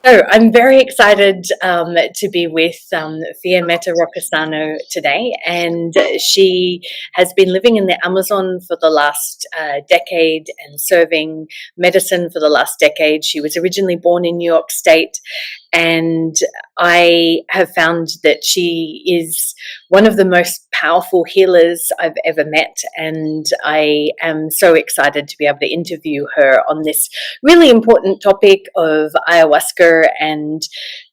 So I'm very excited to be with Fia today, and she has been living in the Amazon for the last decade and serving medicine for the last decade. She was originally born in New York State, and I have found that she is one of the most powerful healers I've ever met, and I am so excited to be able to interview her on this really important topic of ayahuasca and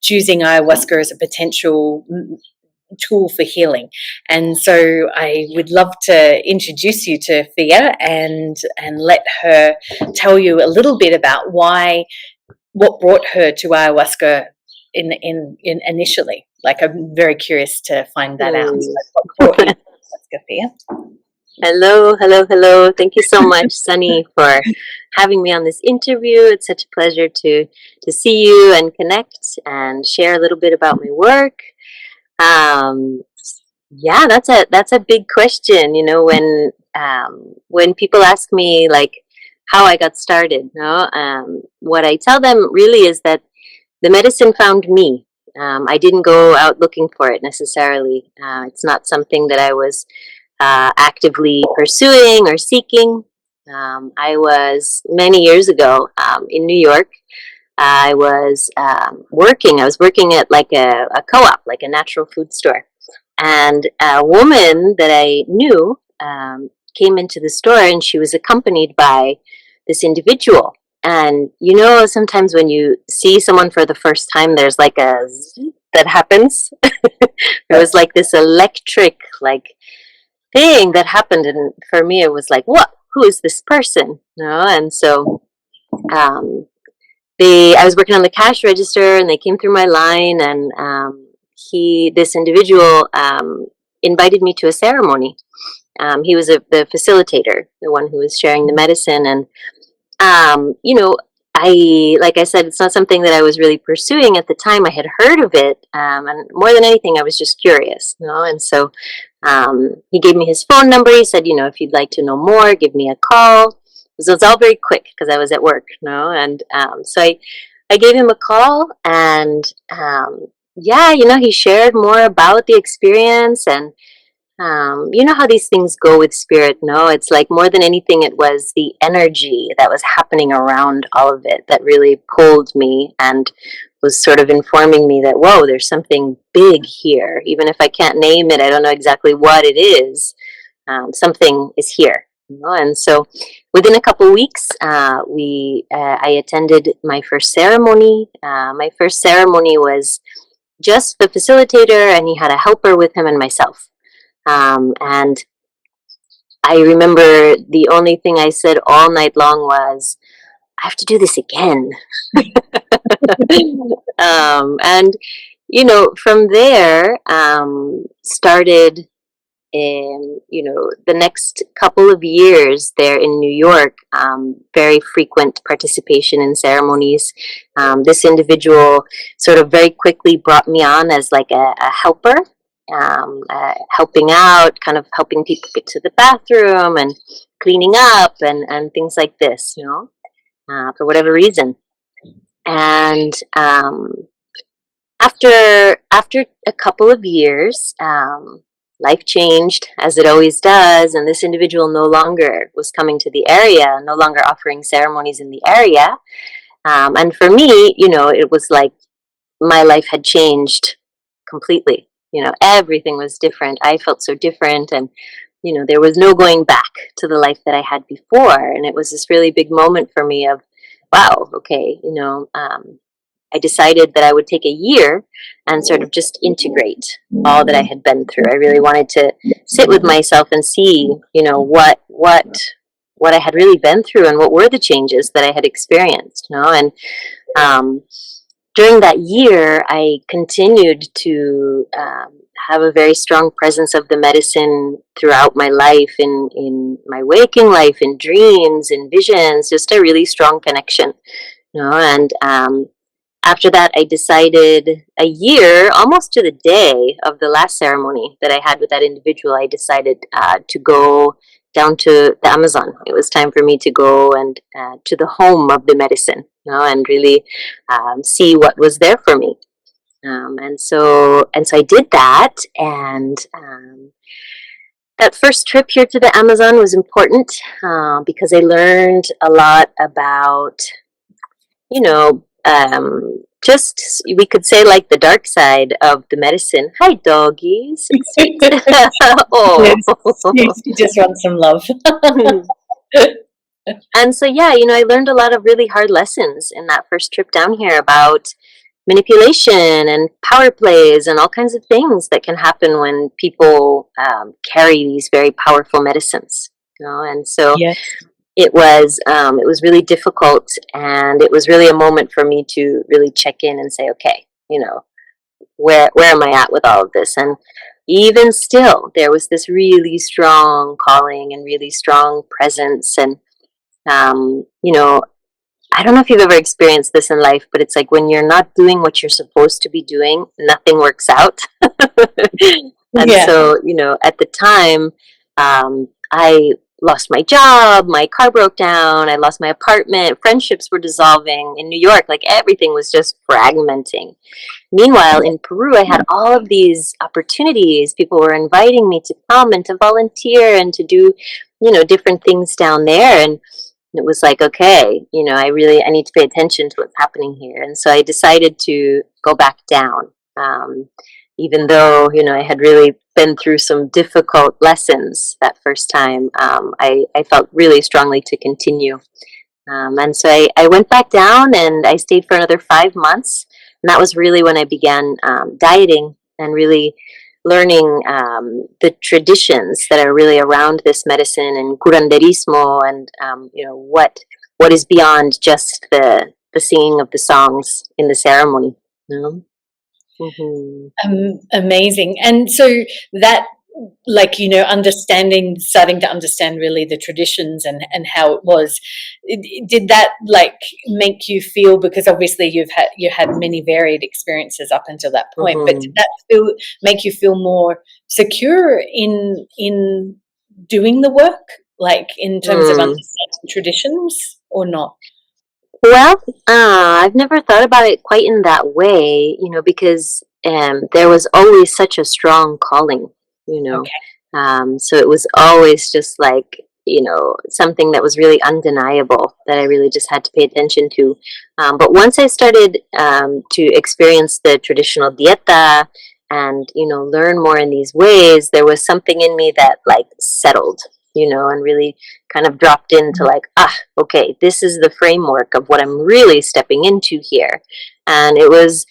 choosing ayahuasca as a potential tool for healing. And so I would love to introduce you to Fia and let her tell you a little bit about what brought her to ayahuasca in initially. Like, I'm very curious to find that out. So what brought you to ayahuasca, Fia? Hello. Thank you so much, Sunny, for having me on this interview. It's such a pleasure to see you and connect and share a little bit about my work. Yeah, that's a big question. When people ask me like how I got started, what I tell them really is that the medicine found me. I didn't go out looking for it necessarily. It's not something that I was actively pursuing or seeking. I was many years ago in New York. I was working. I was working at like a co-op, like a natural food store, and a woman that I knew came into the store, and she was accompanied by this individual. And sometimes when you see someone for the first time, there's like a zzz that happens. There was like this electric thing that happened, and for me it was like, what, who is this person? And so I was working on the cash register, and they came through my line, and this individual invited me to a ceremony. He was the facilitator, the one who was sharing the medicine. And like I said, it's not something that I was really pursuing at the time. I had heard of it, and more than anything, I was just curious, And so he gave me his phone number. He said, if you'd like to know more, give me a call. So it's all very quick because I was at work, And so I gave him a call, and he shared more about the experience. And you know how these things go with spirit, no? It's like more than anything, it was the energy that was happening around all of it that really pulled me and was sort of informing me that, whoa, there's something big here. Even if I can't name it, I don't know exactly what it is. Something is here. And so within a couple weeks, I attended my first ceremony. My first ceremony was just the facilitator, and he had a helper with him and myself. And I remember the only thing I said all night long was, I have to do this again. And, from there started the next couple of years there in New York, very frequent participation in ceremonies. This individual sort of very quickly brought me on as like a helper. Helping out, kind of helping people get to the bathroom and cleaning up and things like this, for whatever reason. And after a couple of years, life changed, as it always does, and this individual no longer was coming to the area, no longer offering ceremonies in the area. And for me, it was like my life had changed completely. Everything was different. I felt so different, and there was no going back to the life that I had before. And it was this really big moment for me of, wow, okay, I decided that I would take a year and sort of just integrate all that I had been through. I really wanted to sit with myself and see, what I had really been through and what were the changes that I had experienced, And during that year, I continued to have a very strong presence of the medicine throughout my life, in my waking life, in dreams, in visions, just a really strong connection. And after that, I decided a year, almost to the day of the last ceremony that I had with that individual, I decided to go down to the Amazon. It was time for me to go and to the home of the medicine, and really see what was there for me. And so I did that, and that first trip here to the Amazon was important because I learned a lot about, just, we could say, like, the dark side of the medicine. Hi, doggies. Sweet. Oh. You just want some love. And so, yeah, I learned a lot of really hard lessons in that first trip down here about manipulation and power plays and all kinds of things that can happen when people carry these very powerful medicines. And so Yes. it was really difficult, and it was really a moment for me to really check in and say, okay, where am I at with all of this? And even still, there was this really strong calling and really strong presence. And I don't know if you've ever experienced this in life, but it's like when you're not doing what you're supposed to be doing, nothing works out. And Yeah. so, at the time, I lost my job, my car broke down, I lost my apartment, friendships were dissolving in New York, like everything was just fragmenting. Meanwhile, in Peru, I had all of these opportunities. People were inviting me to come and to volunteer and to do, different things down there. And it was like, okay, I need to pay attention to what's happening here. And so I decided to go back down, even though, I had really been through some difficult lessons that first time. I felt really strongly to continue. And so I went back down, and I stayed for another 5 months. And that was really when I began dieting and really learning the traditions that are really around this medicine and curanderismo, and what is beyond just the singing of the songs in the ceremony. Mm-hmm. Amazing. And so that, like, starting to understand really the traditions and how it was, did that, like, make you feel, because obviously you had many varied experiences up until that point, but did that make you feel more secure in doing the work, like in terms of understanding traditions, or not? Well, I've never thought about it quite in that way, because there was always such a strong calling, Okay. So it was always just like, something that was really undeniable that I really just had to pay attention to. But once I started to experience the traditional dieta and, learn more in these ways, there was something in me that, like, settled, and really kind of dropped into, like, okay, this is the framework of what I'm really stepping into here. And it was,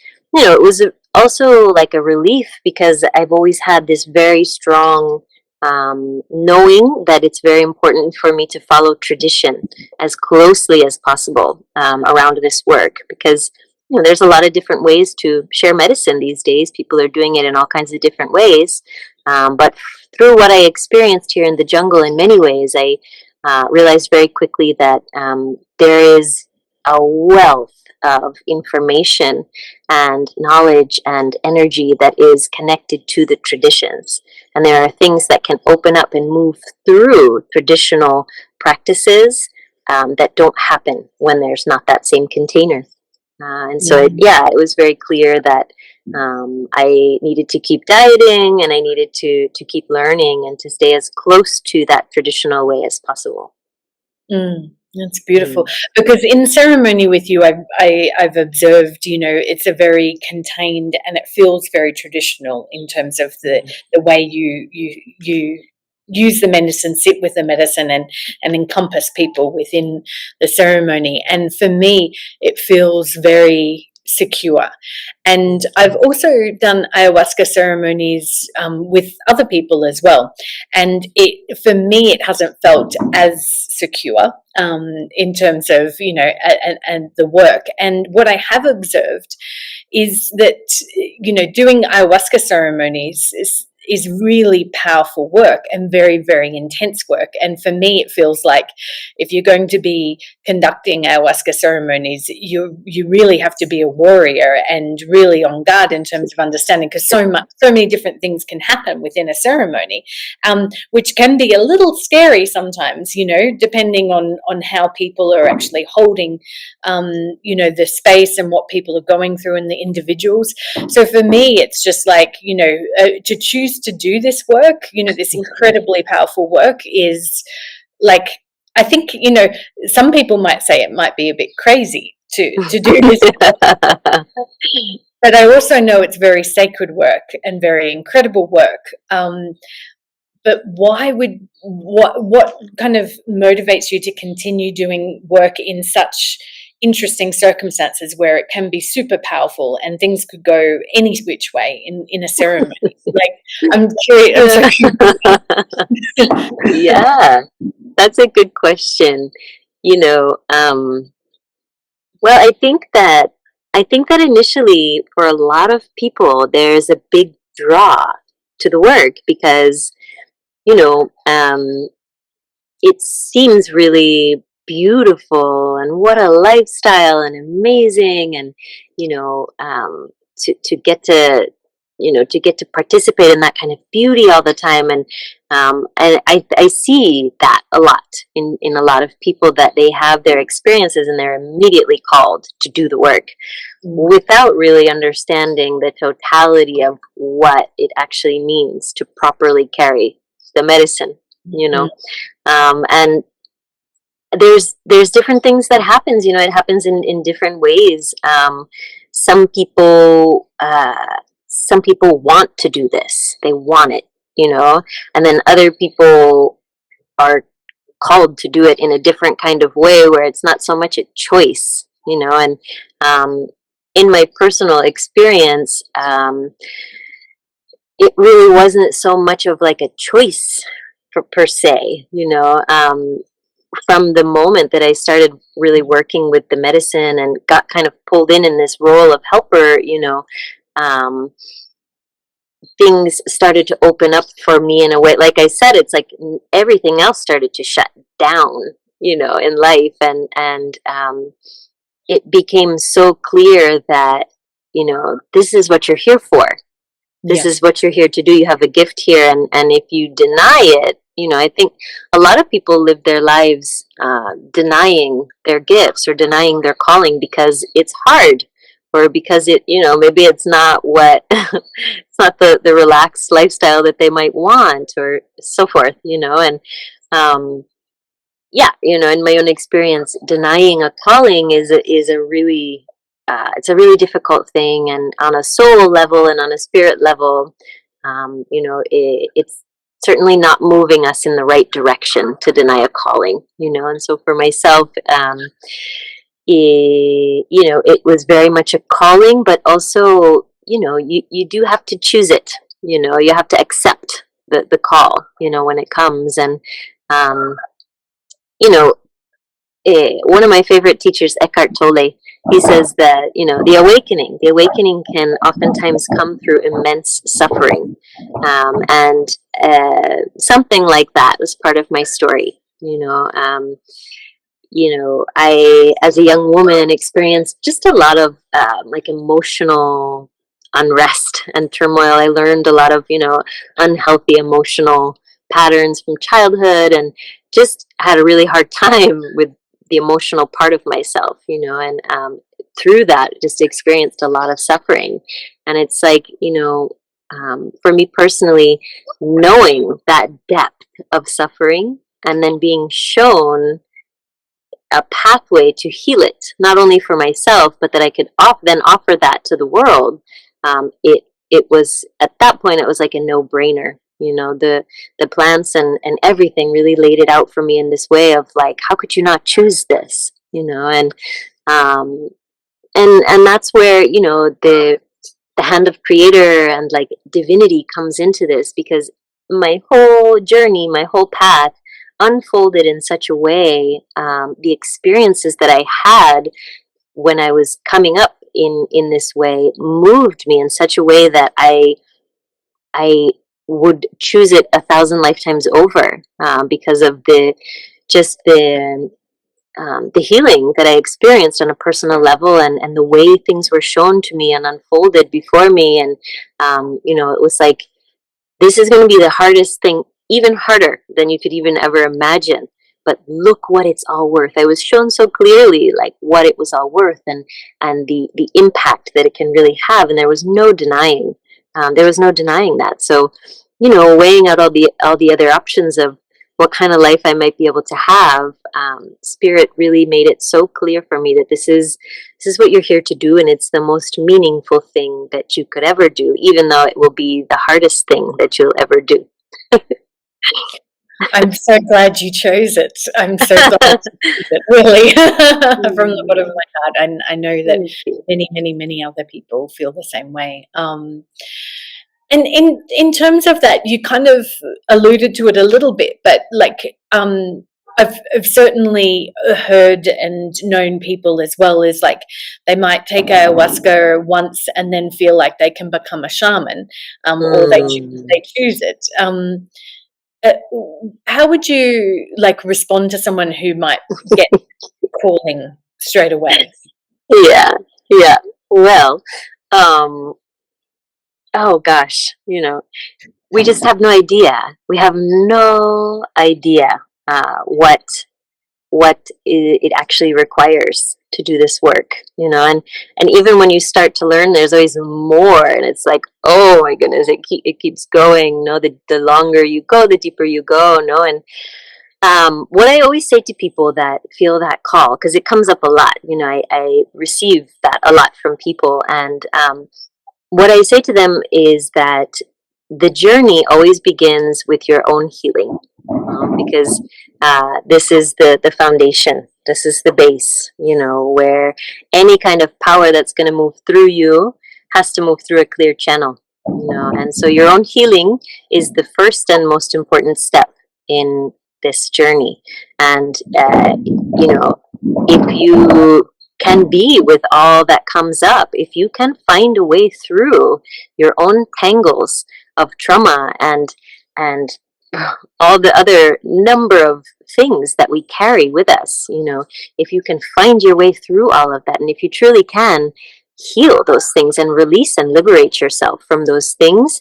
also like a relief, because I've always had this very strong knowing that it's very important for me to follow tradition as closely as possible around this work, because there's a lot of different ways to share medicine these days. People are doing it in all kinds of different ways. But through what I experienced here in the jungle, in many ways, I realized very quickly that there is a wealth of information and knowledge and energy that is connected to the traditions. And there are things that can open up and move through traditional practices that don't happen when there's not that same container. And so, it was very clear that I needed to keep dieting, and I needed to keep learning and to stay as close to that traditional way as possible. That's beautiful, because in ceremony with you, I've observed, it's a very contained, and it feels very traditional in terms of the way you use the medicine, sit with the medicine, and encompass people within the ceremony. And for me, it feels very secure. And I've also done ayahuasca ceremonies with other people as well, and for me it hasn't felt as secure in terms of and the work. And what I have observed is that doing ayahuasca ceremonies is really powerful work and very, very intense work. And for me, it feels like if you're going to be conducting ayahuasca ceremonies, you really have to be a warrior and really on guard in terms of understanding, because so many different things can happen within a ceremony, which can be a little scary sometimes, depending on how people are actually holding, the space and what people are going through and the individuals. So for me, it's just like, to choose to do this work, this incredibly powerful work is like, I think, some people might say it might be a bit crazy to do this. But I also know it's very sacred work and very incredible work. But what kind of motivates you to continue doing work in such interesting circumstances where it can be super powerful and things could go any which way in a ceremony? Like, I'm curious. Yeah, that's a good question. Well, I think that initially for a lot of people there's a big draw to the work because it seems really beautiful and what a lifestyle and amazing, and to get to participate in that kind of beauty all the time, and I see that a lot in a lot of people, that they have their experiences and they're immediately called to do the work without really understanding the totality of what it actually means to properly carry the medicine, and there's different things that happens. It happens in different ways. Some people want to do this, they want it, and then other people are called to do it in a different kind of way where it's not so much a choice, and in my personal experience, it really wasn't so much of like a choice per se, from the moment that I started really working with the medicine and got kind of pulled in this role of helper, things started to open up for me in a way. Like I said, it's like everything else started to shut down, in life, and it became so clear that, this is what you're here for. This is what you're here to do. You have a gift here, and if you deny it, I think a lot of people live their lives denying their gifts or denying their calling because it's hard, or because maybe it's not what it's not the relaxed lifestyle that they might want, or so forth, and in my own experience, denying a calling is a really it's a really difficult thing, and on a soul level and on a spirit level, it's certainly not moving us in the right direction to deny a calling, and so for myself, it was very much a calling, but also, you do have to choose it, you have to accept the call, when it comes, and one of my favorite teachers, Eckhart Tolle, he says that, the awakening can oftentimes come through immense suffering. And something like that was part of my story. I, as a young woman, experienced just a lot of like emotional unrest and turmoil. I learned a lot of, unhealthy emotional patterns from childhood, and just had a really hard time with the emotional part of myself, and through that just experienced a lot of suffering. And it's like, for me personally, knowing that depth of suffering and then being shown a pathway to heal it, not only for myself, but that I could then offer that to the world, it was, at that point, it was like a no-brainer. The plants and everything really laid it out for me in this way of like, how could you not choose this? And that's where, the hand of creator and like divinity comes into this, because my whole journey, my whole path unfolded in such a way, the experiences that I had when I was coming up in this way moved me in such a way that I would choose it 1,000 lifetimes over, because of just the healing that I experienced on a personal level, and the way things were shown to me and unfolded before me. And, it was like, this is going to be the hardest thing, even harder than you could even ever imagine. But look what it's all worth. I was shown so clearly, like, what it was all worth, and the impact that it can really have. And there was no denying. There was no denying that. So, weighing out all the other options of what kind of life I might be able to have, Spirit really made it so clear for me that this is what you're here to do, and it's the most meaningful thing that you could ever do, even though it will be the hardest thing that you'll ever do. I'm so glad you chose it. I'm so glad you chose it, really, from the bottom of my heart. And I know that many, many, many other people feel the same way. And in terms of that, you kind of alluded to it a little bit, but like, I've certainly heard and known people as well as, like, they might take ayahuasca once and then feel like they can become a shaman, or they choose it. Uh, how would you, like, respond to someone who might get calling straight away? Yeah, yeah. Well, um, oh gosh, we just have no idea. We have no idea, what it actually requires to do this work, and even when you start to learn, there's always more, and it's like, oh my goodness, it keeps going. No, the longer you go, the deeper you go. No, and what I always say to people that feel that call, because it comes up a lot, I receive that a lot from people, and what I say to them is that the journey always begins with your own healing, because this is the foundation. This is the base, where any kind of power that's going to move through you has to move through a clear channel. And so your own healing is the first and most important step in this journey. And, if you can be with all that comes up, if you can find a way through your own tangles of trauma and all the other number of things that we carry with us, if you can find your way through all of that, and if you truly can heal those things and release and liberate yourself from those things,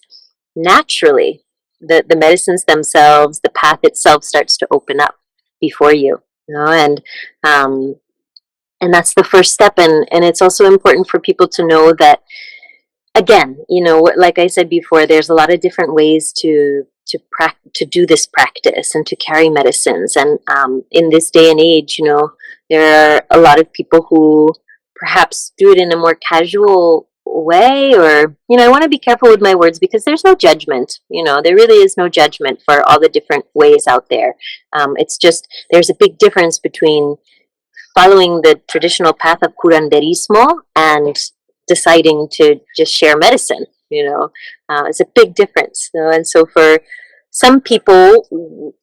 naturally the medicines themselves, the path itself starts to open up before you, um, and that's the first step. And it's also important for people to know that, again, like I said before, there's a lot of different ways to do this practice and to carry medicines. And in this day and age, there are a lot of people who perhaps do it in a more casual way, or, I want to be careful with my words, because there's no judgment. There really is no judgment for all the different ways out there. It's just, there's a big difference between following the traditional path of curanderismo and deciding to just share medicine. It's a big difference. And so for some people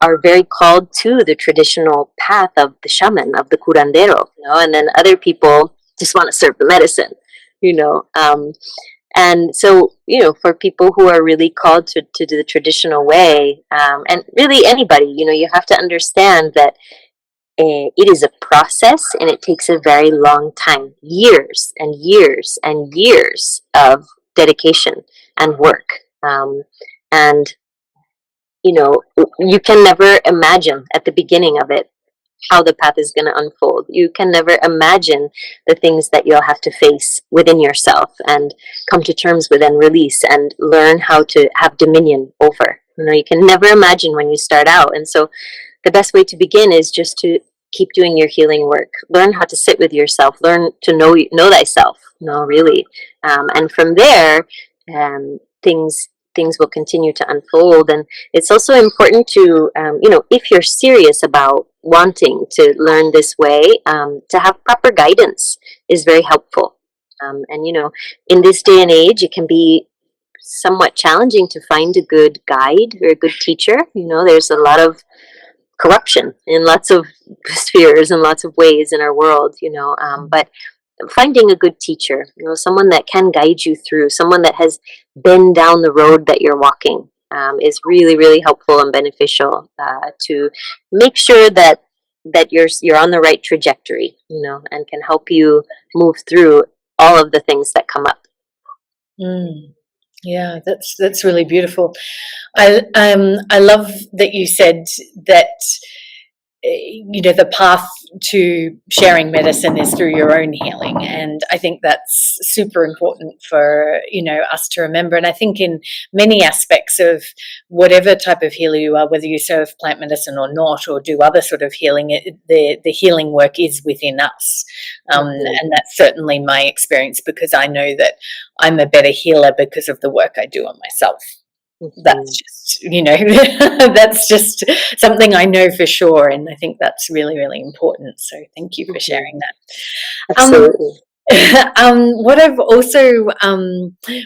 are very called to the traditional path of the shaman, of the curandero, and then other people just want to serve the medicine, and so, for people who are really called to do the traditional way, and really anybody, you have to understand that it is a process, and it takes a very long time, years and years and years of dedication and work. And, you can never imagine at the beginning of it how the path is going to unfold. You can never imagine the things that you'll have to face within yourself and come to terms with and release and learn how to have dominion over. You can never imagine when you start out. And so the best way to begin is just to keep doing your healing work. Learn how to sit with yourself. Learn to know thyself. Really. And from there, things will continue to unfold. And it's also important to, if you're serious about wanting to learn this way, to have proper guidance is very helpful. And, in this day and age, it can be somewhat challenging to find a good guide or a good teacher. There's a lot of corruption in lots of spheres and lots of ways in our world, but finding a good teacher, someone that can guide you through, someone that has been down the road that you're walking, is really, really helpful and beneficial to make sure that you're on the right trajectory, and can help you move through all of the things that come up. Mm. Yeah, that's really beautiful. I love that you said that the path to sharing medicine is through your own healing, and I think that's super important for us to remember. And I think in many aspects of whatever type of healer you are, whether you serve plant medicine or not, or do other sort of healing, the healing work is within us, and that's certainly my experience, because I know that I'm a better healer because of the work I do on myself. That's just that's just something I know for sure, and I think that's really, really important, so thank you for sharing that. Absolutely.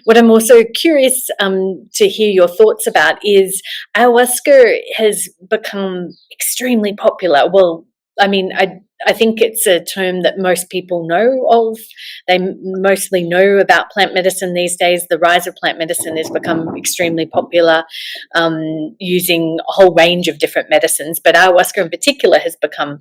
What I'm also curious to hear your thoughts about is ayahuasca has become extremely popular. Well, I mean, I think it's a term that most people know of. They mostly know about plant medicine these days. The rise of plant medicine has become extremely popular, using a whole range of different medicines. But ayahuasca in particular has become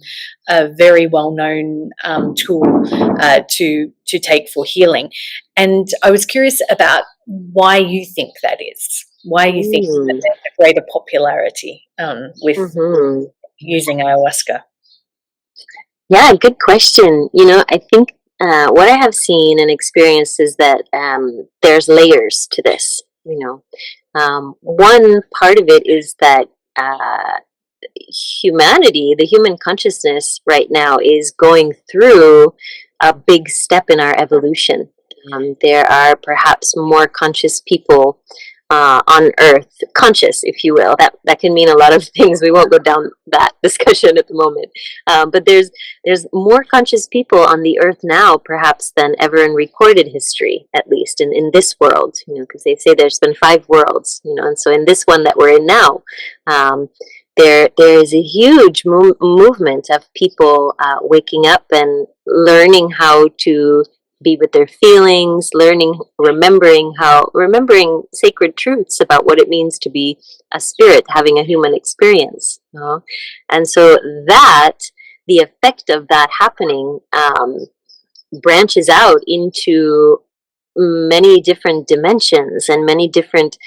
a very well-known tool to take for healing. And I was curious about why you think that is. Why you think that there's a greater popularity with using ayahuasca? Yeah, good question. I think what I have seen and experienced is that there's layers to this. One part of it is that humanity, the human consciousness right now, is going through a big step in our evolution. There are perhaps more conscious people on Earth, conscious, if you will. That can mean a lot of things. We won't go down that discussion at the moment. But there's more conscious people on the Earth now, perhaps, than ever in recorded history, at least in this world. Because they say there's been 5 worlds. And so in this one that we're in now, there is a huge movement of people waking up and learning how to be with their feelings, remembering sacred truths about what it means to be a spirit, having a human experience. And so the effect of that happening branches out into many different dimensions and many different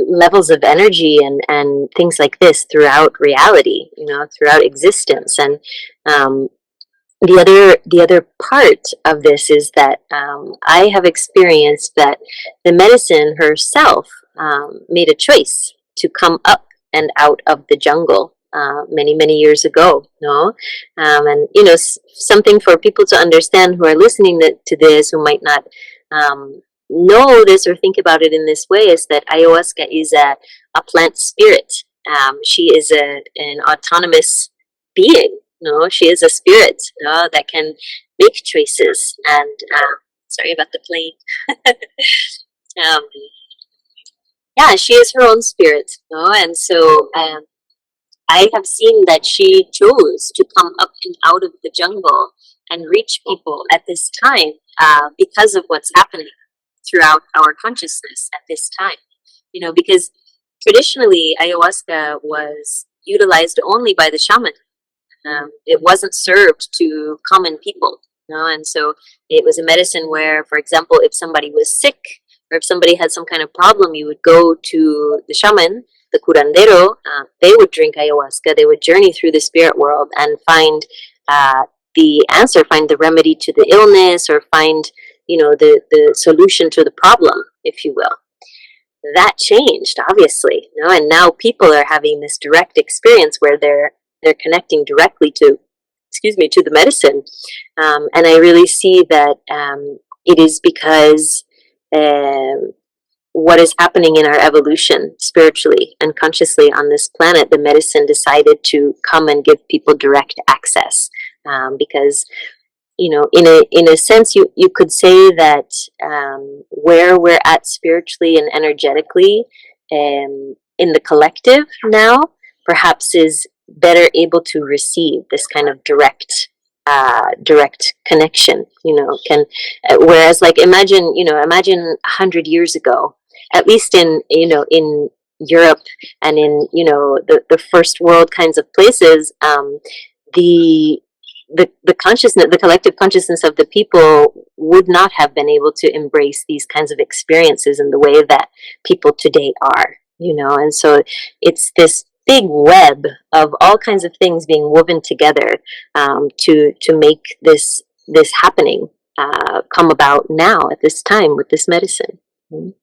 levels of energy and things like this throughout reality, throughout existence. And the other part of this is that I have experienced that the medicine herself made a choice to come up and out of the jungle many years ago. And something for people to understand who are listening to this, who might not know this or think about it in this way, is that ayahuasca is a plant spirit. She is an autonomous being. She is a spirit that can make choices. And sorry about the plane. Yeah, she is her own spirit. And so I have seen that she chose to come up and out of the jungle and reach people at this time because of what's happening throughout our consciousness at this time. Because traditionally ayahuasca was utilized only by the shaman. It wasn't served to common people. And so it was a medicine where, for example, if somebody was sick or if somebody had some kind of problem, you would go to the shaman, the curandero. They would drink ayahuasca. They would journey through the spirit world and find the answer, find the remedy to the illness, or find the solution to the problem, if you will. That changed, obviously, and now people are having this direct experience where they're connecting directly to the medicine. And I really see that it is because what is happening in our evolution, spiritually and consciously on this planet, the medicine decided to come and give people direct access. Because, in a sense, you could say that where we're at spiritually and energetically in the collective now, perhaps is better able to receive this kind of direct connection. Whereas, like, imagine 100 years ago, at least in Europe and in, the first world kinds of places, the the consciousness, the collective consciousness of the people would not have been able to embrace these kinds of experiences in the way that people today are, and so it's this big web of all kinds of things being woven together, to make this happening come about now at this time with this medicine. Mm.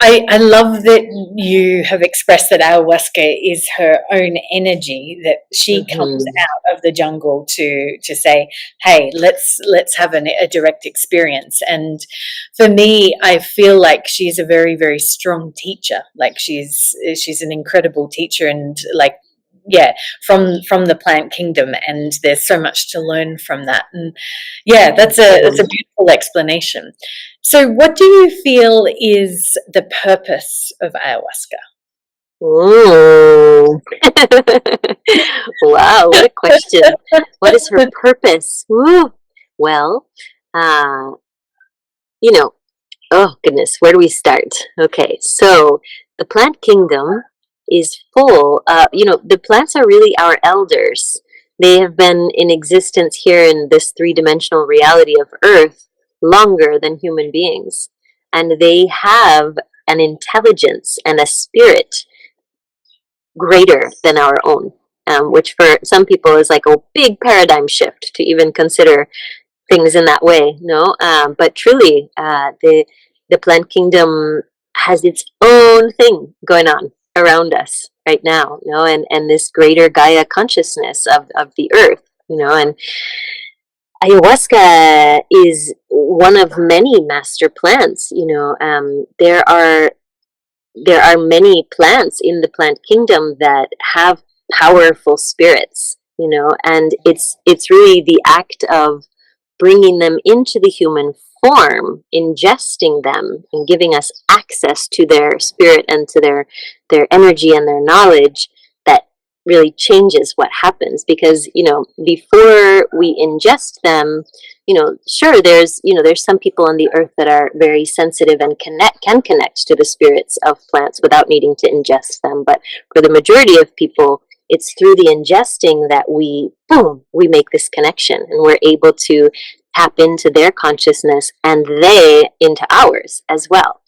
I love that you have expressed that ayahuasca is her own energy, that she comes Mm-hmm. out of the jungle to say, hey, let's have a direct experience. And for me, I feel like she's a very, very strong teacher. Like she's an incredible teacher, and like, yeah, from the plant kingdom, and there's so much to learn from that. And yeah, that's a beautiful explanation. So what do you feel is the purpose of ayahuasca? Ooh. Wow, what a question. What is her purpose? Ooh. Well, uh, you know, oh goodness, where do we start? Okay, so the plant kingdom is full. The plants are really our elders. They have been in existence here in this three-dimensional reality of Earth longer than human beings. And they have an intelligence and a spirit greater than our own, which for some people is like a big paradigm shift to even consider things in that way. No, but truly, the plant kingdom has its own thing going on around us right now. And this greater Gaia consciousness of the earth. And ayahuasca is one of many master plants. There are many plants in the plant kingdom that have powerful spirits, and it's really the act of bringing them into the human form, ingesting them, and giving us access to their spirit and to their energy and their knowledge that really changes what happens. Because before we ingest them, sure, there's some people on the earth that are very sensitive and can connect to the spirits of plants without needing to ingest them. But for the majority of people, it's through the ingesting that we make this connection, and we're able to tap into their consciousness and they into ours as well.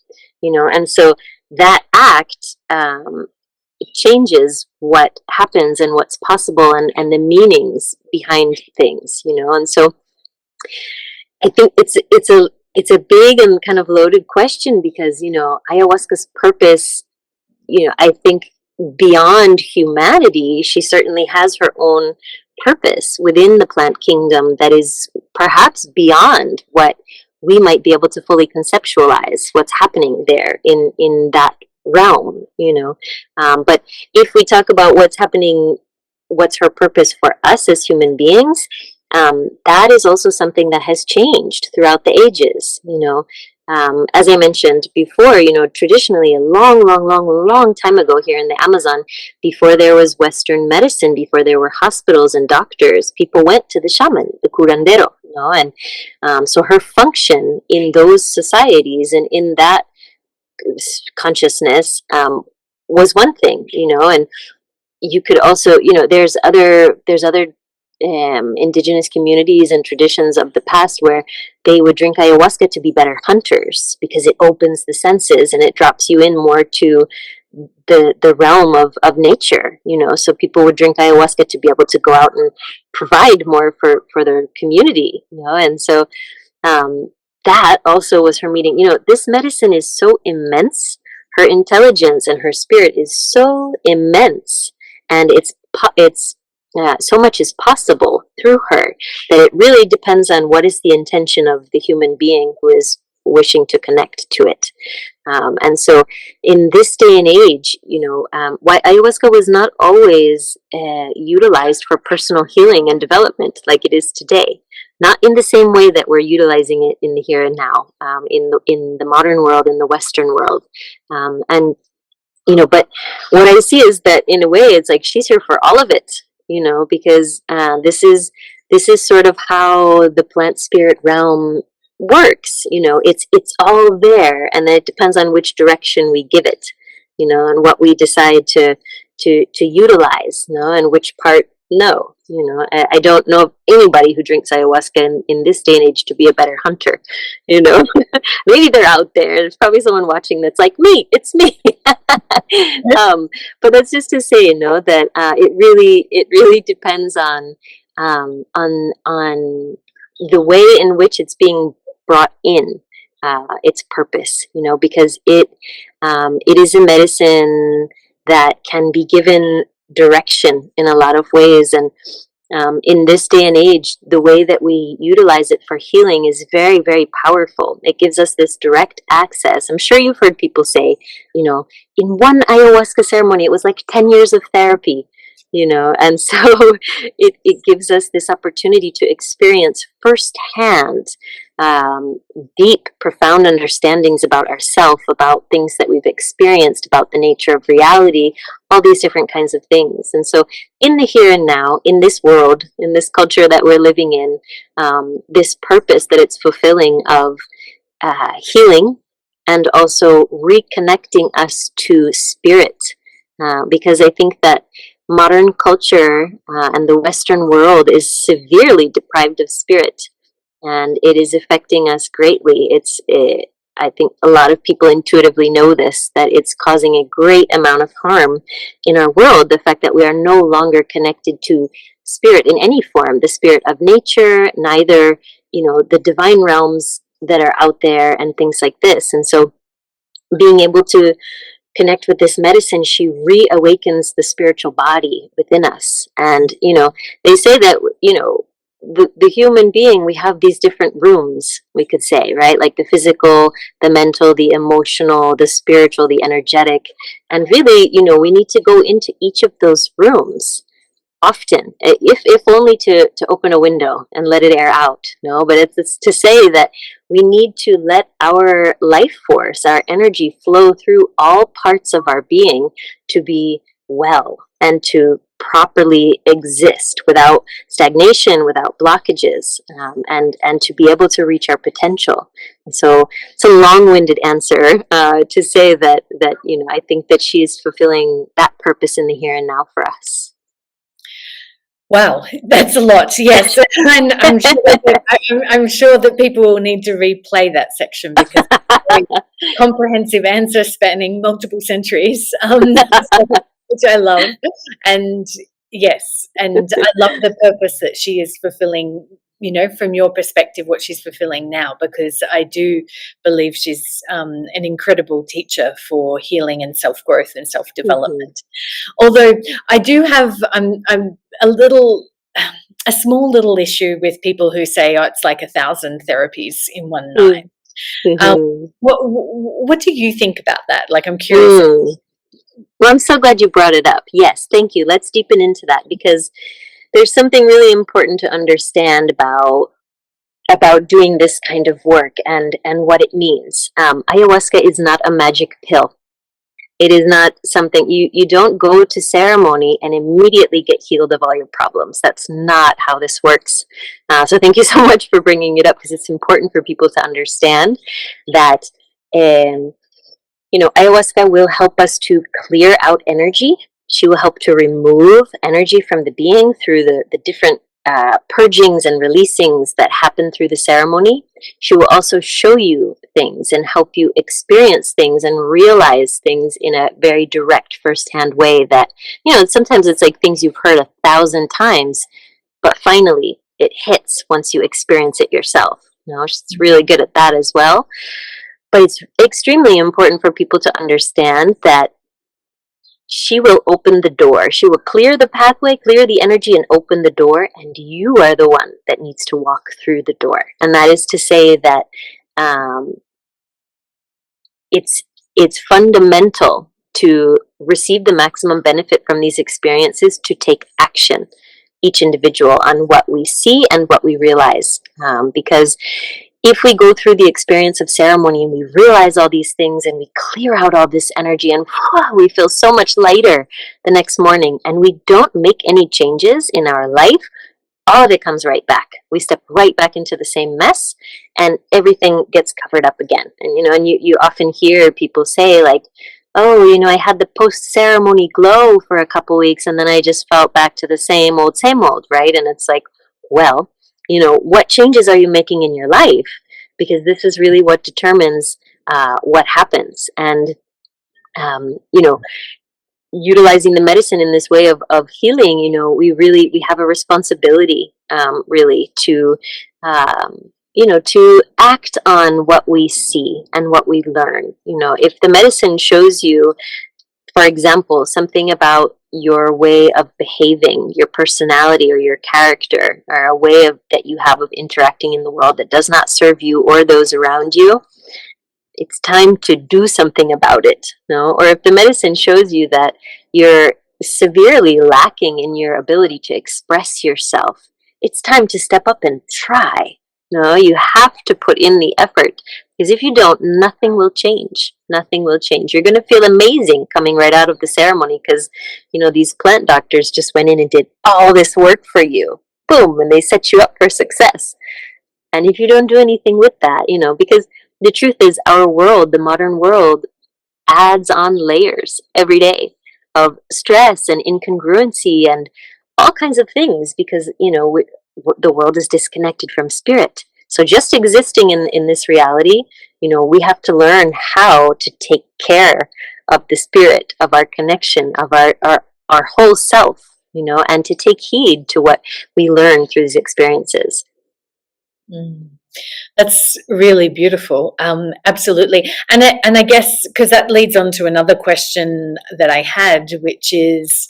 And so that act, changes what happens and what's possible, and the meanings behind things. And so I think it's a big and kind of loaded question, because ayahuasca's purpose, I think beyond humanity, she certainly has her own purpose within the plant kingdom that is perhaps beyond what we might be able to fully conceptualize what's happening there in that realm. But if we talk about what's happening, what's her purpose for us as human beings, that is also something that has changed throughout the ages. As I mentioned before, traditionally, a long, long, long, long time ago here in the Amazon, before there was Western medicine, before there were hospitals and doctors, people went to the shaman, the curandero, and so her function in those societies and in that consciousness, was one thing, and you could also, there's other indigenous communities and traditions of the past where they would drink ayahuasca to be better hunters, because it opens the senses and it drops you in more to the realm of nature. So people would drink ayahuasca to be able to go out and provide more for their community. And so that also was her meeting. This medicine is so immense. Her intelligence and her spirit is so immense, and it's so much is possible through her, that it really depends on what is the intention of the human being who is wishing to connect to it. And so in this day and age, why ayahuasca was not always utilized for personal healing and development like it is today. Not in the same way that we're utilizing it in the here and now, in the modern world, in the Western world. And but what I see is that in a way it's like she's here for all of it, because this is sort of how the plant spirit realm works. It's all there, and then it depends on which direction we give it. and what we decide to utilize, and which part no. I don't know of anybody who drinks ayahuasca in this day and age to be a better hunter. Maybe they're out there. There's probably someone watching that's like me. It's me. But that's just to say, that it really depends on the way in which it's being brought in, its purpose. Because it is a medicine that can be given direction in a lot of ways, and in this day and age, the way that we utilize it for healing is very, very powerful. It gives us this direct access. I'm sure you've heard people say, in one ayahuasca ceremony, it was like 10 years of therapy, and so it gives us this opportunity to experience firsthand deep, profound understandings about ourselves, about things that we've experienced, about the nature of reality, all these different kinds of things. And so in the here and now, in this world, in this culture that we're living in, this purpose that it's fulfilling of healing and also reconnecting us to spirit. Because I think that modern culture and the Western world is severely deprived of spirit, and it is affecting us greatly. I think a lot of people intuitively know this, that it's causing a great amount of harm in our world, the fact that we are no longer connected to spirit in any form, the spirit of nature, neither, the divine realms that are out there and things like this. And so being able to connect with this medicine, she reawakens the spiritual body within us. And, they say that, the human being, we have these different rooms, we could say, right? Like the physical, the mental, the emotional, the spiritual, the energetic. And really, we need to go into each of those rooms often, if only to open a window and let it air out. But it's to say that we need to let our life force, our energy flow through all parts of our being to be well and to properly exist without stagnation, without blockages, and to be able to reach our potential. And so it's a long-winded answer to say that I think that she's fulfilling that purpose in the here and now for us. Wow, that's a lot. Yes, and I'm sure that people will need to replay that section because it's a very comprehensive answer spanning multiple centuries, which I love. And yes, and I love the purpose that she is fulfilling. From your perspective, what she's fulfilling now, because I do believe she's an incredible teacher for healing and self-growth and self-development. Mm-hmm. Although I do have, I'm a small little issue with people who say, it's like 1,000 therapies in one night. Mm-hmm. What do you think about that? Like, I'm curious. Well, I'm so glad you brought it up. Yes, thank you. Let's deepen into that, because there's something really important to understand about doing this kind of work and what it means. Ayahuasca is not a magic pill. It is not something, you don't go to ceremony and immediately get healed of all your problems. That's not how this works. So thank you so much for bringing it up, because it's important for people to understand that, ayahuasca will help us to clear out energy. She will help to remove energy from the being through the different purgings and releasings that happen through the ceremony. She will also show you things and help you experience things and realize things in a very direct, firsthand way that, sometimes it's like things you've heard 1,000 times, but finally it hits once you experience it yourself. She's really good at that as well. But it's extremely important for people to understand that she will open the door. She will clear the pathway, clear the energy, and open the door, and you are the one that needs to walk through the door. And that is to say that it's fundamental to receive the maximum benefit from these experiences to take action, each individual, on what we see and what we realize. Because if we go through the experience of ceremony and we realize all these things and we clear out all this energy and we feel so much lighter the next morning, and we don't make any changes in our life, all of it comes right back. We step right back into the same mess and everything gets covered up again. And, and you often hear people say, like, oh, I had the post-ceremony glow for a couple weeks and then I just felt back to the same old, right? And it's like, well, what changes are you making in your life? Because this is really what determines what happens. And, um, you know, utilizing the medicine in this way of healing, we have a responsibility, really, to act on what we see and what we learn. If the medicine shows you, for example, something about your way of behaving, your personality or your character, or a way that you have of interacting in the world that does not serve you or those around you, it's time to do something about it. No? Or if the medicine shows you that you're severely lacking in your ability to express yourself, it's time to step up and try. No, you have to put in the effort, because if you don't, nothing will change. Nothing will change. You're going to feel amazing coming right out of the ceremony because, these plant doctors just went in and did all this work for you. Boom, and they set you up for success. And if you don't do anything with that, because the truth is, our world, the modern world, adds on layers every day of stress and incongruency and all kinds of things because, the world is disconnected from spirit. So just existing in this reality, we have to learn how to take care of the spirit, of our connection, of our whole self, and to take heed to what we learn through these experiences. Mm. That's really beautiful. Absolutely. And I guess because that leads on to another question that I had, which is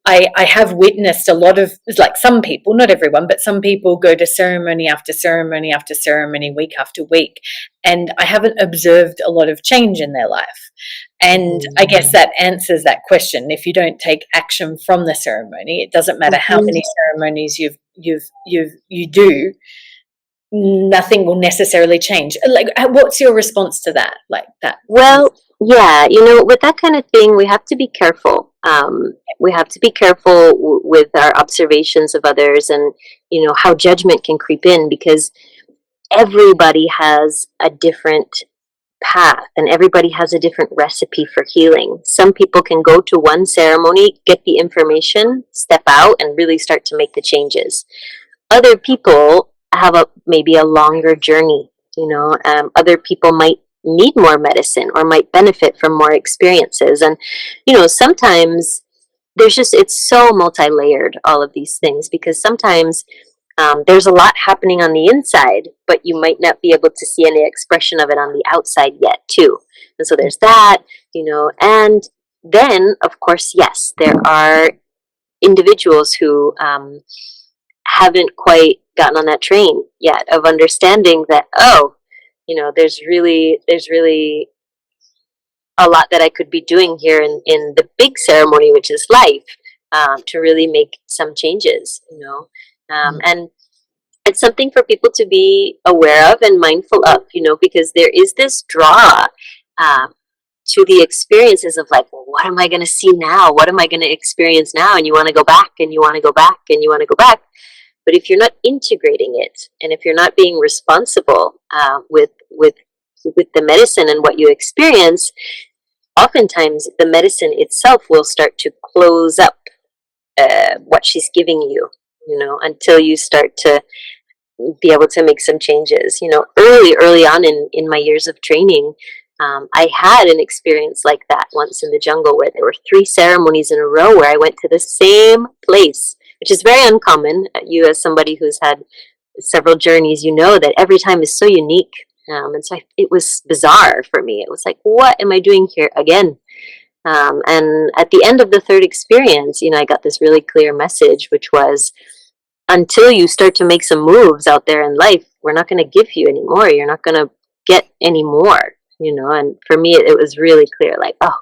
I have witnessed a lot of, like, some people, not everyone, but some people go to ceremony after ceremony after ceremony, week after week, and I haven't observed a lot of change in their life. And I guess that answers that question. If you don't take action from the ceremony, it doesn't matter how many ceremonies you do, nothing will necessarily change. Like, what's your response to that? Like that? Well, yeah, with that kind of thing, we have to be careful. We have to be careful with our observations of others and, how judgment can creep in because everybody has a different path and everybody has a different recipe for healing. Some people can go to one ceremony, get the information, step out, and really start to make the changes. Other people have maybe a longer journey. Other people might need more medicine or might benefit from more experiences. And, sometimes it's so multi-layered, all of these things, because sometimes there's a lot happening on the inside, but you might not be able to see any expression of it on the outside yet, too. And so there's that, and then, of course, yes, there are individuals who haven't quite gotten on that train yet of understanding that, there's really a lot that I could be doing here in the big ceremony, which is life, to really make some changes, and it's something for people to be aware of and mindful of, because there is this draw to the experiences of, like, well, what am I going to see now? What am I going to experience now? And you want to go back and you want to go back and you want to go back. But if you're not integrating it, and if you're not being responsible with the medicine and what you experience, oftentimes the medicine itself will start to close up what she's giving you, until you start to be able to make some changes. Early on in my years of training, I had an experience like that once in the jungle where there were 3 ceremonies in a row where I went to the same place, which is very uncommon. You, as somebody who's had several journeys, that every time is so unique. And so it was bizarre for me. It was like, what am I doing here again? And at the end of the 3rd experience, I got this really clear message, which was, until you start to make some moves out there in life, we're not going to give you any more. You're not going to get any more, and for me, it was really clear, like, oh,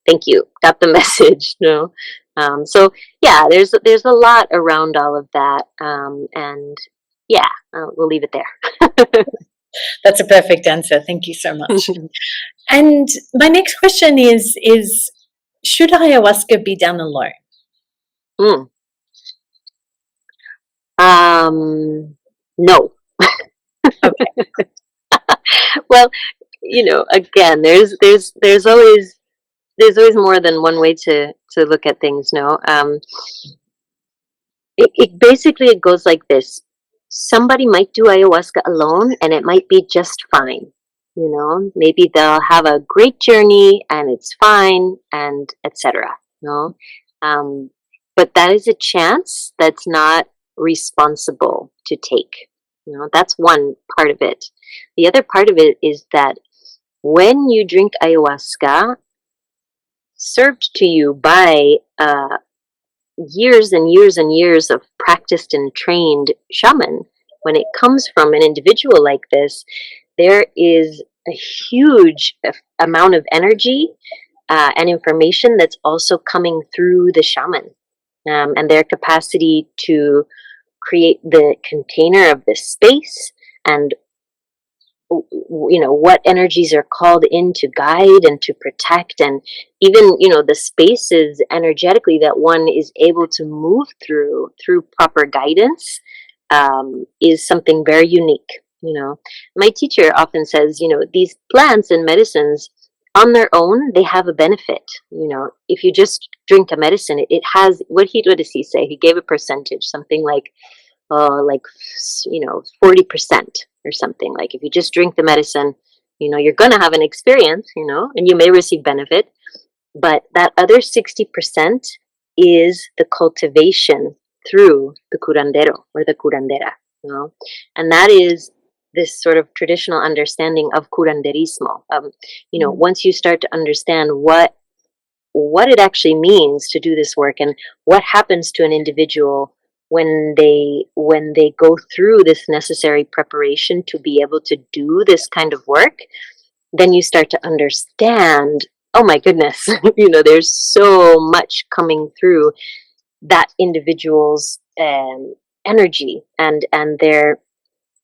thank you, got the message, so yeah, there's a lot around all of that, and yeah, we'll leave it there. That's a perfect answer. Thank you so much. And my next question is should ayahuasca be done alone? No. Okay. Well, again, there's always there's always more than one way to look at things. No, it basically it goes like this. Somebody might do ayahuasca alone and it might be just fine. You know, maybe they'll have a great journey and it's fine and etc. No, um, but that is a chance that's not responsible to take. You know, that's one part of it. The other part of it is that when you drink ayahuasca, served to you by years and years and years of practiced and trained shaman, when it comes from an individual like this, there is a huge amount of energy and information that's also coming through the shaman, and their capacity to create the container of the space, and you know what energies are called in to guide and to protect, and even you know the spaces energetically that one is able to move through proper guidance, is something very unique. You know, my teacher often says, you know, these plants and medicines on their own, they have a benefit. You know, if you just drink a medicine, it has what does he say, he gave a percentage, something like, you know, 40% or something. Like if you just drink the medicine, you know, you're going to have an experience, you know, and you may receive benefit, but that other 60% is the cultivation through the curandero or the curandera, you know, and that is this sort of traditional understanding of curanderismo. You know, once you start to understand what it actually means to do this work and what happens to an individual when they go through this necessary preparation to be able to do this kind of work, then you start to understand, oh my goodness, you know, there's so much coming through that individual's energy and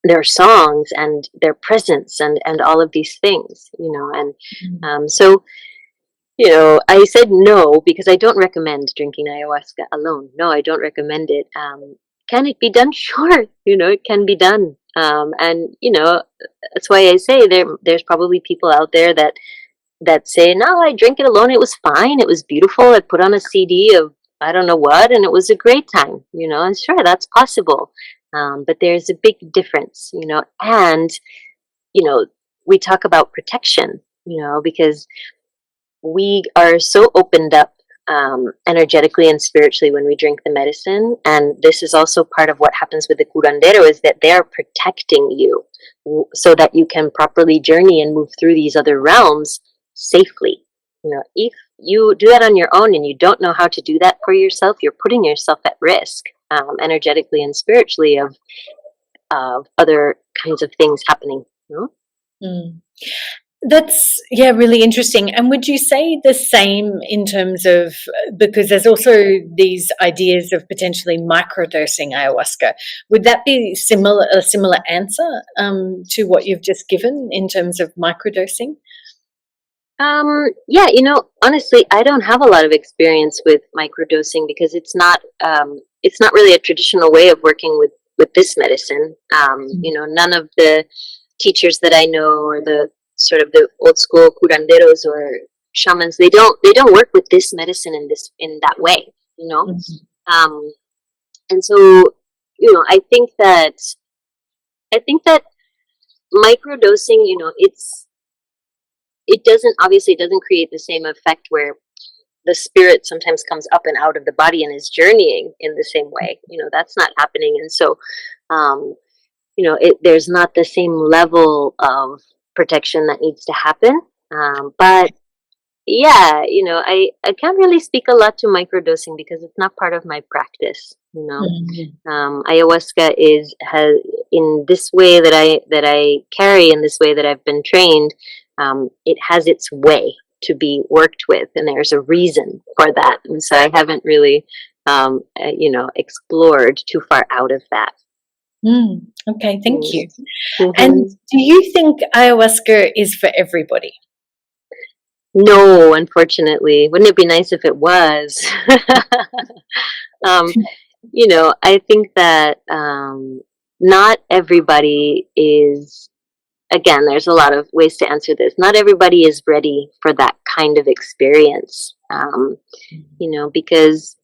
their songs and their presence and all of these things, you know, and so you know, I said no because I don't recommend drinking ayahuasca alone. No, I don't recommend it. Can it be done? Sure, you know, it can be done. And you know, that's why I say there's probably people out there that say, no, I drank it alone. It was fine. It was beautiful. I put on a CD of I don't know what, and it was a great time. You know, and sure, that's possible. But there's a big difference, you know, and you know, we talk about protection, you know, because we are so opened up energetically and spiritually when we drink the medicine, and this is also part of what happens with the curandero, is that they are protecting you so that you can properly journey and move through these other realms safely. You know, if you do that on your own and you don't know how to do that for yourself, you're putting yourself at risk, energetically and spiritually, of other kinds of things happening, you know? Mm. That's, yeah, really interesting. And would you say the same in terms of, because there's also these ideas of potentially microdosing ayahuasca. Would that be a similar answer to what you've just given in terms of microdosing? Yeah, you know, honestly, I don't have a lot of experience with microdosing because it's not really a traditional way of working with this medicine. You know, none of the teachers that I know, or the sort of the old school curanderos or shamans, they don't work with this medicine in that way, you know. Mm-hmm. Um, and so, you know, I think that microdosing, you know, it doesn't create the same effect where the spirit sometimes comes up and out of the body and is journeying in the same way. You know, that's not happening, and so um, you know, there's not the same level of protection that needs to happen. But yeah, you know, I can't really speak a lot to microdosing because it's not part of my practice. You know, Mm-hmm. ayahuasca has in this way that I carry, in this way that I've been trained. It has its way to be worked with, and there's a reason for that. And so I haven't really, you know, explored too far out of that. Okay, thank Mm. you. And Mhm. do you think ayahuasca is for everybody? No, unfortunately. Wouldn't it be nice if it was? um, you know, I think that not everybody is. again, there's a lot of ways to answer this. Not everybody is ready for that kind of experience, because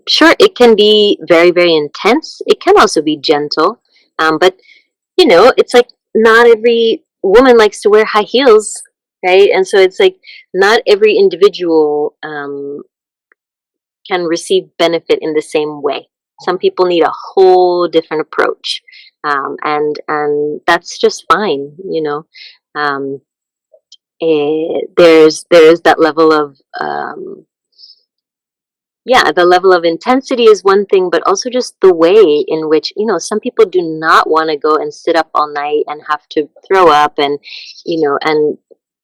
sure, it can be very, very intense. It can also be gentle, but it's like not every woman likes to wear high heels, right? And so it's like not every individual can receive benefit in the same way. Some people need a whole different approach, and that's just fine. Um, there's that level of the level of intensity is one thing, but also just the way in which, some people do not want to go and sit up all night and have to throw up, and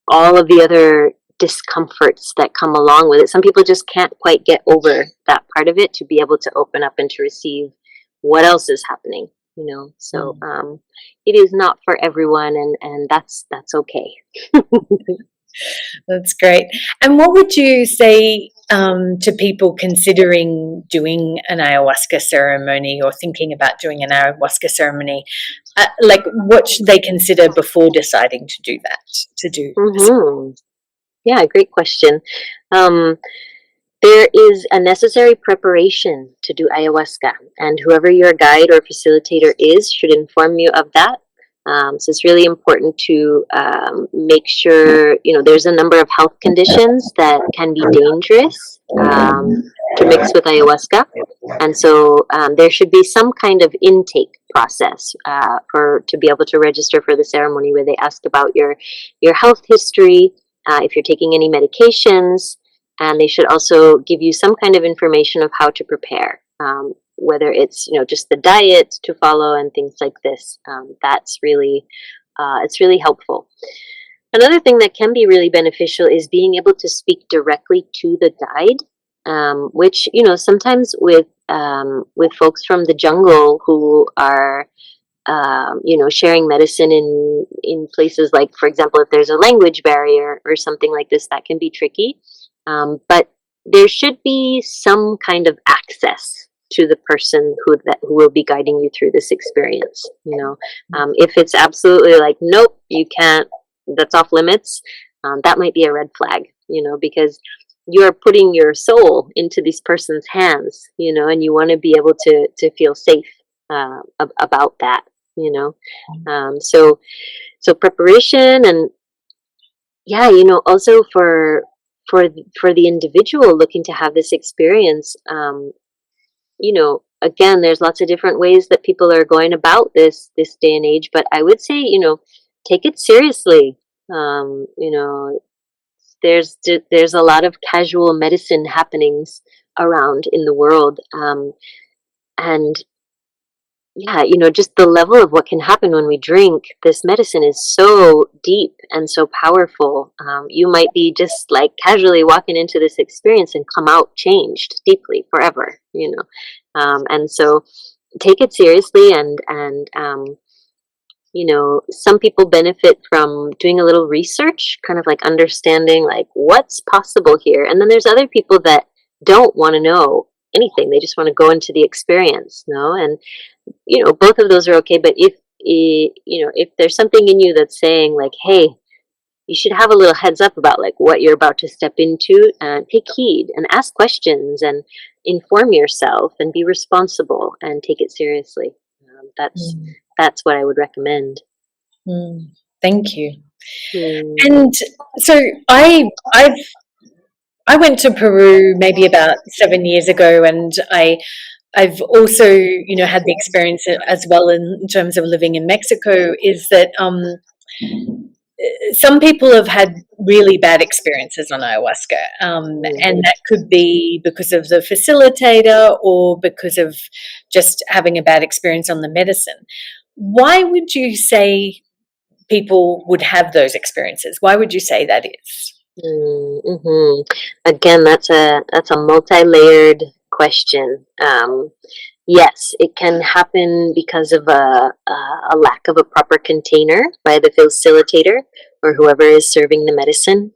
all of the other discomforts that come along with it. Some people just can't quite get over that part of it to be able to open up and to receive what else is happening, So it is not for everyone, and that's okay. That's great. And what would you say to people considering doing an ayahuasca ceremony or thinking about doing an ayahuasca ceremony? Like, what should they consider before deciding to do that? Mm-hmm. Yeah, great question. There is a necessary preparation to do ayahuasca, and whoever your guide or facilitator is should inform you of that. So it's really important to make sure, there's a number of health conditions that can be dangerous to mix with ayahuasca. And so there should be some kind of intake process to be able to register for the ceremony, where they ask about your health history, if you're taking any medications, and they should also give you some kind of information of how to prepare, whether it's just the diet to follow and things like this. That's really it's really helpful. Another thing that can be really beneficial is being able to speak directly to the guide, which sometimes with folks from the jungle who are sharing medicine in places like, for example, if there's a language barrier or something like this, that can be tricky. But there should be some kind of access to the person who will be guiding you through this experience. If it's absolutely like, nope, you can't, that's off limits, that might be a red flag, because you are putting your soul into this person's hands, and you want to be able to feel safe about that, so preparation, and also for the individual looking to have this experience, again, there's lots of different ways that people are going about this day and age, but I would say, take it seriously. There's a lot of casual medicine happenings around in the world, and just the level of what can happen when we drink this medicine is so deep and so powerful. You might be just like casually walking into this experience and come out changed deeply forever, and so take it seriously, and some people benefit from doing a little research, kind of like understanding like what's possible here. And then there's other people that don't want to know anything. They just want to go into the experience, and both of those are okay. But if there's something in you that's saying like, hey, you should have a little heads up about like what you're about to step into, and take heed and ask questions and inform yourself and be responsible and take it seriously. That's what I would recommend. Thank you. And so I went to Peru maybe about 7 years ago, and I've also, had the experience as well in terms of living in Mexico, is that some people have had really bad experiences on ayahuasca, and that could be because of the facilitator or because of just having a bad experience on the medicine. Why would you say people would have those experiences? Why would you say that is? Mm-hmm. Again, that's a multi-layered question. Yes, it can happen because of a lack of a proper container by the facilitator or whoever is serving the medicine.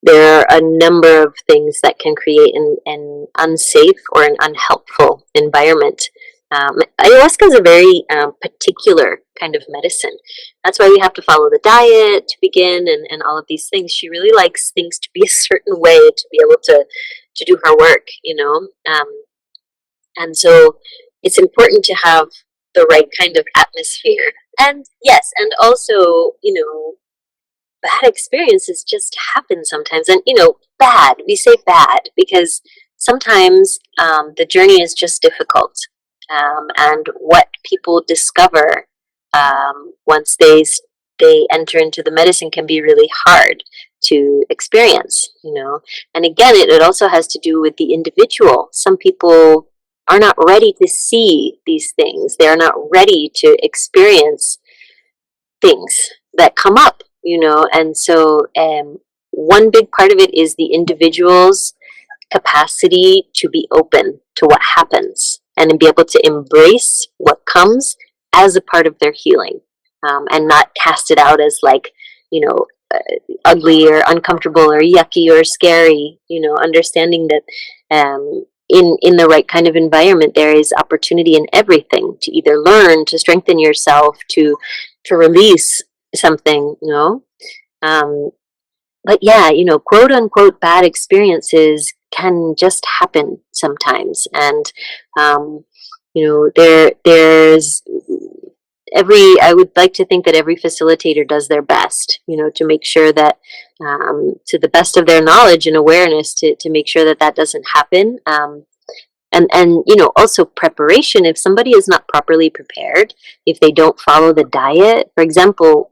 There are a number of things that can create an unsafe or an unhelpful environment Ayahuasca is a very particular kind of medicine. That's why we have to follow the diet to begin, and all of these things. She really likes things to be a certain way to be able to do her work, and so it's important to have the right kind of atmosphere. And yes, and also, bad experiences just happen sometimes. And, bad, we say bad because sometimes the journey is just difficult. And what people discover once they enter into the medicine can be really hard to experience. And again, it also has to do with the individual. Some people are not ready to see these things. They're not ready to experience things that come up. And so one big part of it is the individual's capacity to be open to what happens and be able to embrace what comes as a part of their healing, and not cast it out as like, you know, uh, ugly or uncomfortable or yucky or scary. Understanding that in the right kind of environment, there is opportunity in everything to either learn, to strengthen yourself, to release something. Um, but yeah, quote unquote bad experiences can just happen sometimes, and there's I would like to think that every facilitator does their best, to make sure that, to the best of their knowledge and awareness, to make sure that that doesn't happen. And also preparation. If somebody is not properly prepared, if they don't follow the diet, for example,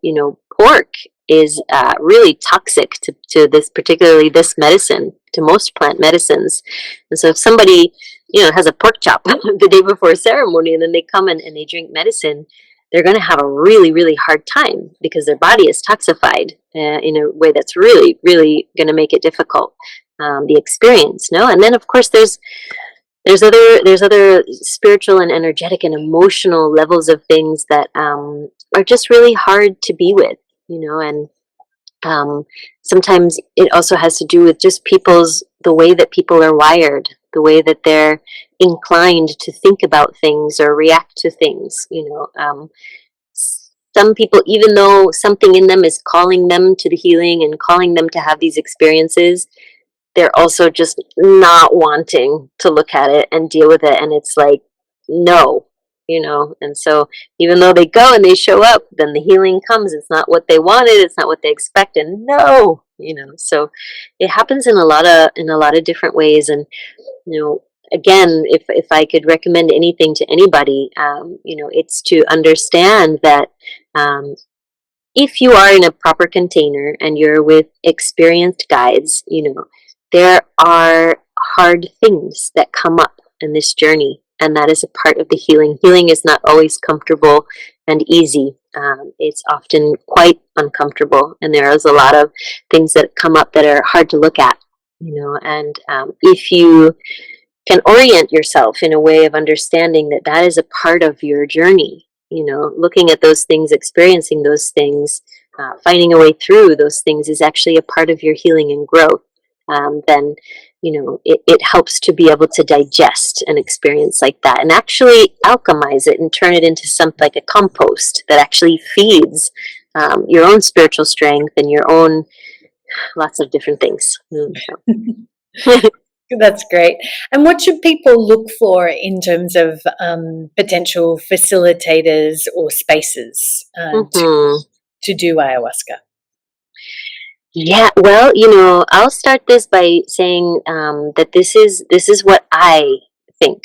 pork is really toxic to this, particularly this medicine, to most plant medicines. And so if somebody has a pork chop the day before a ceremony, and then they come and they drink medicine, they're going to have a really, really hard time because their body is toxified in a way that's really, really going to make it difficult, the experience. No, and then of course there's other spiritual and energetic and emotional levels of things that are just really hard to be with, and sometimes it also has to do with just the way that people are wired, the way that they're inclined to think about things or react to things. Some people, even though something in them is calling them to the healing and calling them to have these experiences, they're also just not wanting to look at it and deal with it. And it's like, no. And so even though they go and they show up, then the healing comes. It's not what they wanted. It's not what they expected. No. So it happens in a lot of different ways. And, again, if I could recommend anything to anybody, it's to understand that, if you are in a proper container and you're with experienced guides, there are hard things that come up in this journey, and that is a part of the healing. Healing is not always comfortable and easy. It's often quite uncomfortable, and there is a lot of things that come up that are hard to look at, and if you can orient yourself in a way of understanding that that is a part of your journey, looking at those things, experiencing those things, finding a way through those things is actually a part of your healing and growth. Then it helps to be able to digest an experience like that and actually alchemize it and turn it into something like a compost that actually feeds your own spiritual strength and your own lots of different things. That's great. And what should people look for in terms of potential facilitators or spaces to do ayahuasca? Yeah, well, I'll start this by saying that this is what I think,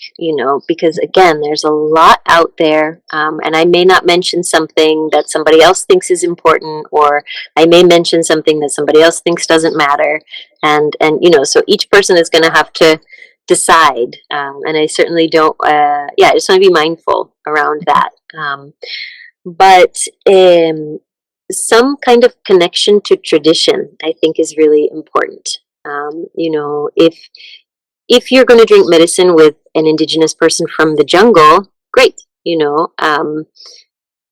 because again, there's a lot out there, and I may not mention something that somebody else thinks is important, or I may mention something that somebody else thinks doesn't matter, and so each person is going to have to decide, and I certainly don't. I just want to be mindful around that, but. Some kind of connection to tradition, I think, is really important. If you're going to drink medicine with an indigenous person from the jungle, great.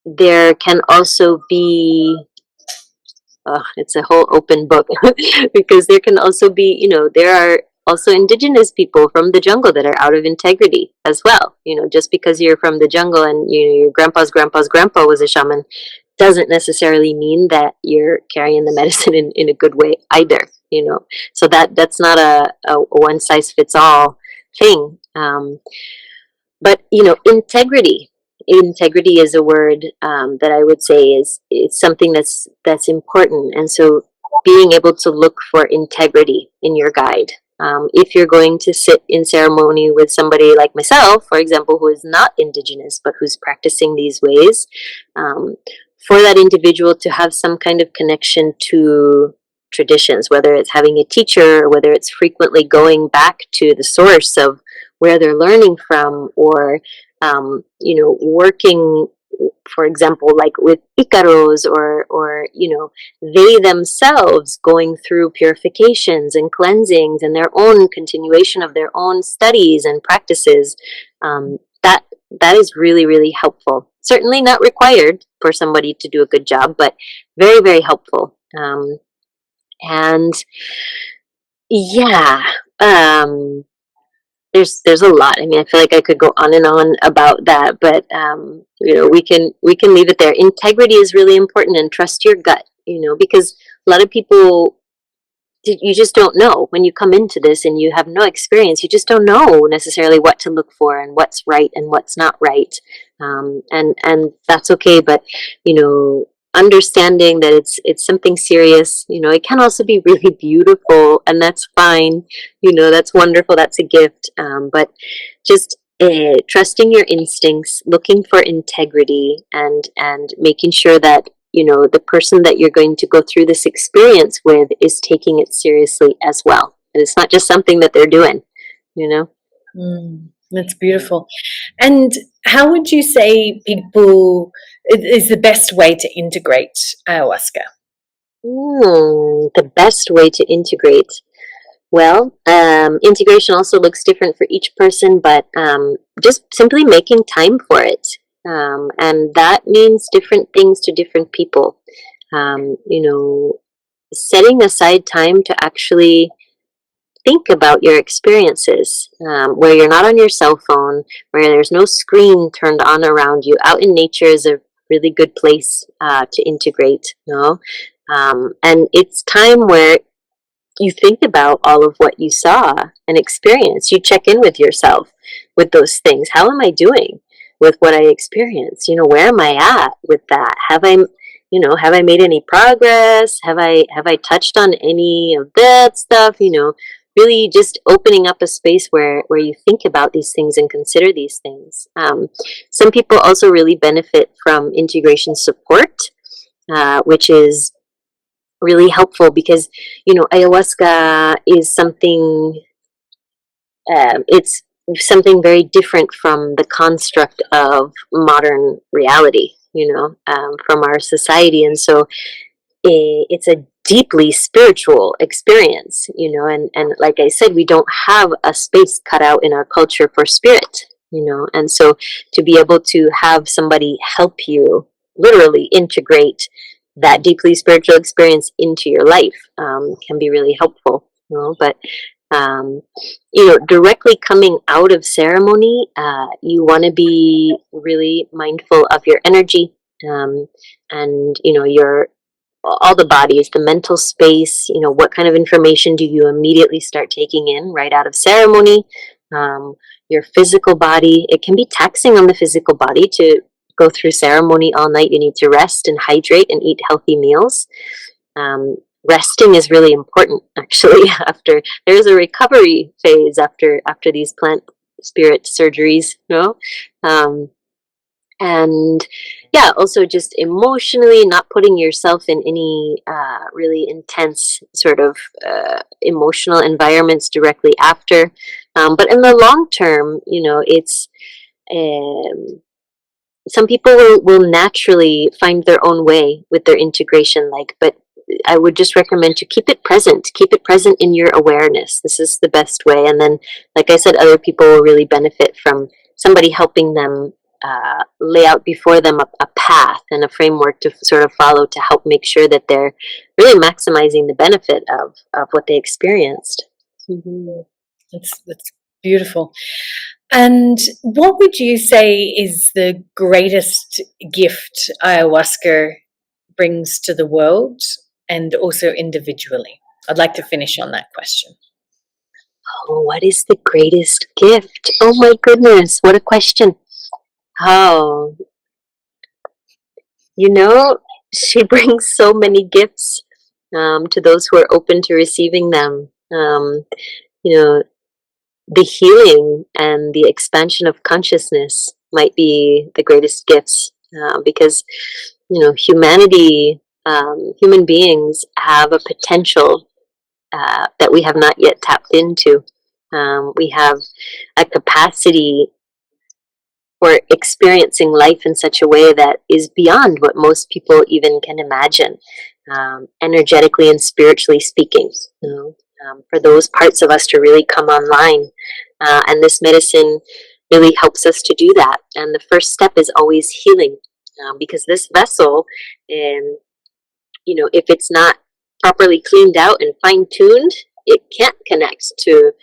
There can also be, it's a whole open book because there can also be, there are also indigenous people from the jungle that are out of integrity as well. Just because you're from the jungle and your grandpa's grandpa was a shaman doesn't necessarily mean that you're carrying the medicine in a good way either. So that's not a one size fits all thing. But integrity is a word that I would say it's something that's important. And so being able to look for integrity in your guide. If you're going to sit in ceremony with somebody like myself, for example, who is not indigenous but who's practicing these ways, for that individual to have some kind of connection to traditions, whether it's having a teacher or whether it's frequently going back to the source of where they're learning from, or working, for example, like with Icaros, or they themselves going through purifications and cleansings and their own continuation of their own studies and practices. That is really, really helpful. Certainly not required for somebody to do a good job, but very, very helpful. And yeah, there's a lot. I mean, I feel like I could go on and on about that, but we can leave it there. Integrity is really important, and trust your gut. Because a lot of people, you just don't know when you come into this and you have no experience. You just don't know necessarily what to look for and what's right and what's not right, and that's okay. But understanding that it's something serious. It can also be really beautiful, and that's fine. That's wonderful. That's a gift. But just trusting your instincts, looking for integrity, and making sure that the person that you're going to go through this experience with is taking it seriously as well, and it's not just something that they're doing. That's beautiful. And how would you say people is the best way to integrate ayahuasca? The best way to integrate. Well, integration also looks different for each person, but just simply making time for it. And that means different things to different people. Setting aside time to actually think about your experiences, where you're not on your cell phone, where there's no screen turned on around you. Out in nature is a really good place to integrate. And it's time where you think about all of what you saw and experienced. You check in with yourself with those things. How am I doing with what I experienced? Where am I at with that? Have I made any progress? Have I touched on any of that stuff? Really just opening up a space where you think about these things and consider these things. Some people also really benefit from integration support, which is really helpful because ayahuasca is something it's something very different from the construct of modern reality, from our society. And so it's a deeply spiritual experience, and like I said, we don't have a space cut out in our culture for spirit, and so to be able to have somebody help you literally integrate that deeply spiritual experience into your life can be really helpful. But directly coming out of ceremony, you want to be really mindful of your energy, and your all the bodies, the mental space. What kind of information do you immediately start taking in right out of ceremony? Your physical body. It can be taxing on the physical body to go through ceremony all night. You need to rest and hydrate and eat healthy meals. Resting is really important, actually. After there's a recovery phase after these plant spirit surgeries, and yeah, also just emotionally not putting yourself in any really intense sort of emotional environments directly after. But in the long term, it's some people will naturally find their own way with their integration, but I would just recommend to keep it present in your awareness. This is the best way. And then, like I said, other people will really benefit from somebody helping them lay out before them a path and a framework to sort of follow to help make sure that they're really maximizing the benefit of what they experienced. Mm-hmm. That's beautiful. And what would you say is the greatest gift ayahuasca brings to the world and also individually? I'd like to finish on that question. Oh, what is the greatest gift? Oh my goodness, what a question. Oh, you know, she brings so many gifts to those who are open to receiving them. You know, the healing and the expansion of consciousness might be the greatest gifts because, humanity, human beings have a potential that we have not yet tapped into. We have a capacity for experiencing life in such a way that is beyond what most people even can imagine, energetically and spiritually speaking. For those parts of us to really come online, and this medicine really helps us to do that. And the first step is always healing, because this vessel, if it's not properly cleaned out and fine tuned, it can't connect to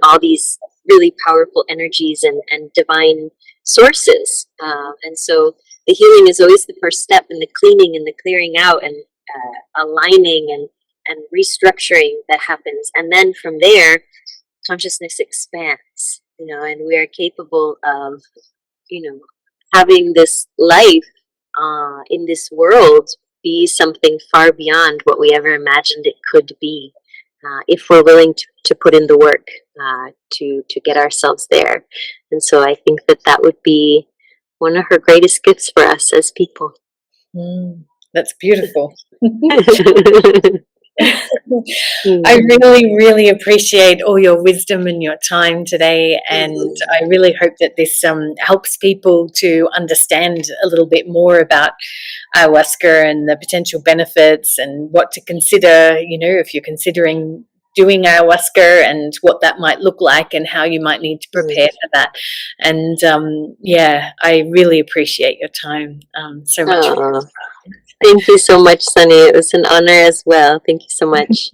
all these really powerful energies and divine sources. And so the healing is always the first step, in the cleaning and the clearing out and aligning and restructuring that happens. And then from there, consciousness expands, and we are capable of, having this life in this world be something far beyond what we ever imagined it could be, if we're willing to put in the work to get ourselves there. And so I think that would be one of her greatest gifts for us as people. That's beautiful. Mm. I really, really appreciate all your wisdom and your time today, and I really hope that this helps people to understand a little bit more about ayahuasca and the potential benefits and what to consider, if you're considering doing ayahuasca, and what that might look like and how you might need to prepare for that. And I really appreciate your time so much. Thank you so much, Sunny. It was an honor as well. Thank you so much.